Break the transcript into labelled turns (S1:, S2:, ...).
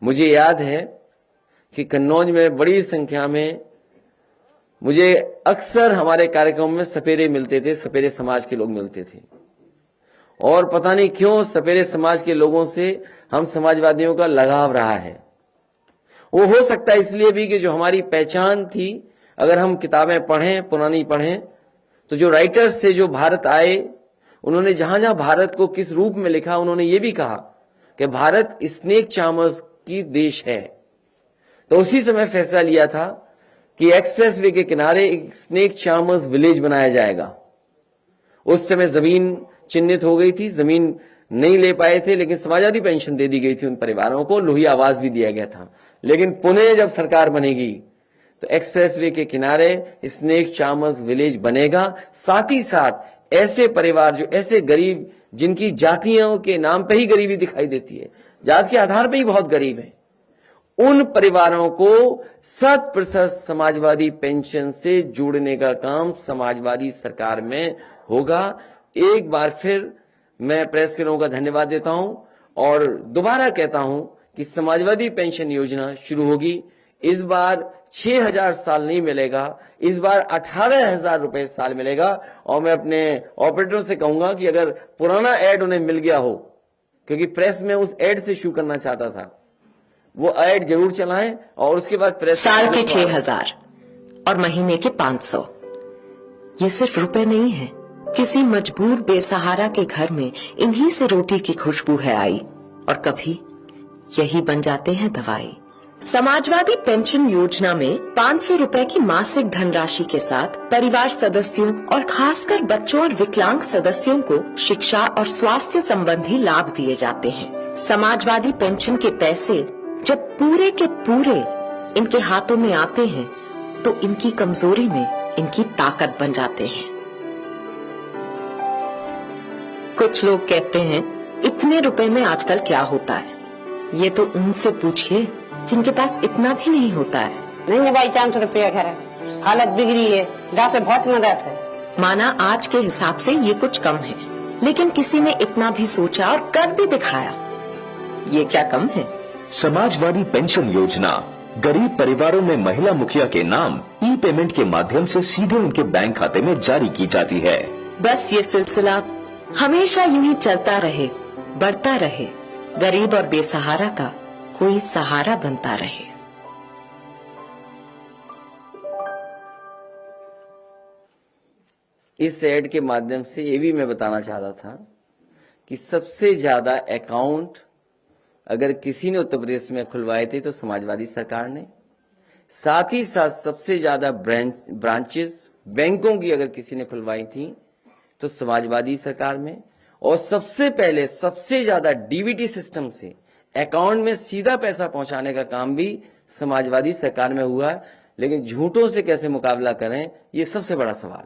S1: मुझे याद है कि कन्नौज में बड़ी संख्या में मुझे अक्सर हमारे कार्यक्रम में सपेरे मिलते थे, सपेरे समाज के लोग मिलते थे। और पता नहीं क्यों सपेरे समाज के लोगों से हम समाजवादियों का लगाव रहा है। वो हो सकता है इसलिए भी कि जो हमारी पहचान थी, अगर हम किताबें पढ़ें, पुरानी पढ़ें, तो जो राइटर्स थे जो भारत आए, उन्होंने जहां जहां भारत को किस रूप में लिखा, उन्होंने ये भी कहा कि भारत स्नेक चार्मर्स की देश है। तो उसी समय फैसला लिया था कि एक्सप्रेसवे के किनारे एक स्नेक चार्मर्स विलेज बनाया जाएगा। उस समय जमीन चिन्हित हो गई थी, जमीन नहीं ले पाए थे, लेकिन समाजवादी पेंशन दे दी गई थी उन परिवारों को, लोही आवाज भी दिया गया था। लेकिन पुणे जब सरकार बनेगी तो एक्सप्रेसवे के किनारे स्नेक चार्मर्स विलेज बनेगा। साथ ही साथ ऐसे परिवार जो ऐसे गरीब, जिनकी जातियों के नाम पे ही गरीबी दिखाई देती है, जात के आधार पे ही बहुत गरीब है, उन परिवारों को 100% समाजवादी पेंशन से जोड़ने का काम समाजवादी सरकार में होगा। एक बार फिर मैं प्रेस के लोगों का धन्यवाद देता हूं और दोबारा कहता हूं कि समाजवादी पेंशन योजना शुरू होगी। इस बार 6,000 साल नहीं मिलेगा, इस बार 18,000 रुपए साल मिलेगा। और मैं अपने ऑपरेटरों से कहूंगा कि अगर पुराना एड उन्हें मिल गया हो, क्योंकि प्रेस में उस एड से शुरू करना चाहता था, वो एड जरूर चलाएं और उसके बाद प्रेस।
S2: साल के 6,000 और महीने के 500, ये सिर्फ रुपए नहीं है। किसी मजबूर बेसहारा के घर में इन्हीं से रोटी की खुशबू है आई, और कभी यही बन जाते हैं दवाई। समाजवादी पेंशन योजना में 500 रुपए की मासिक धनराशि के साथ परिवार सदस्यों और खासकर बच्चों और विकलांग सदस्यों को शिक्षा और स्वास्थ्य संबंधी लाभ दिए जाते हैं। समाजवादी पेंशन के पैसे जब पूरे के पूरे इनके हाथों में आते हैं तो इनकी कमजोरी में इनकी ताकत बन जाते हैं। कुछ लोग कहते हैं इतने रुपए में आजकल क्या होता है, ये तो उनसे पूछिए जिनके पास इतना भी नहीं होता है।
S3: नहीं है भाई, 400 रुपया घर है, हालत बिगड़ी है, जहाँ से बहुत मदद है।
S2: माना आज के हिसाब से ये कुछ कम है, लेकिन किसी ने इतना भी सोचा और कर भी दिखाया, ये क्या कम है?
S4: समाजवादी पेंशन योजना गरीब परिवारों में महिला मुखिया के नाम ई पेमेंट के माध्यम से सीधे उनके बैंक खाते में जारी की जाती है।
S2: बस ये सिलसिला हमेशा यूं ही चलता रहे, बढ़ता रहे, गरीब और बेसहारा का कोई सहारा बनता रहे।
S1: इस एड के माध्यम से ये भी मैं बताना चाहता था कि सबसे ज्यादा अकाउंट अगर किसी ने उत्तर प्रदेश में खुलवाए थे तो समाजवादी सरकार ने। साथ ही साथ सबसे ज्यादा ब्रांचेस बैंकों की अगर किसी ने खुलवाई थी तो समाजवादी सरकार में। और सबसे पहले सबसे ज्यादा डीबीटी सिस्टम से अकाउंट में सीधा पैसा पहुंचाने का काम भी समाजवादी सरकार में हुआ है। लेकिन झूठों से कैसे मुकाबला करें, ये सबसे बड़ा सवाल है।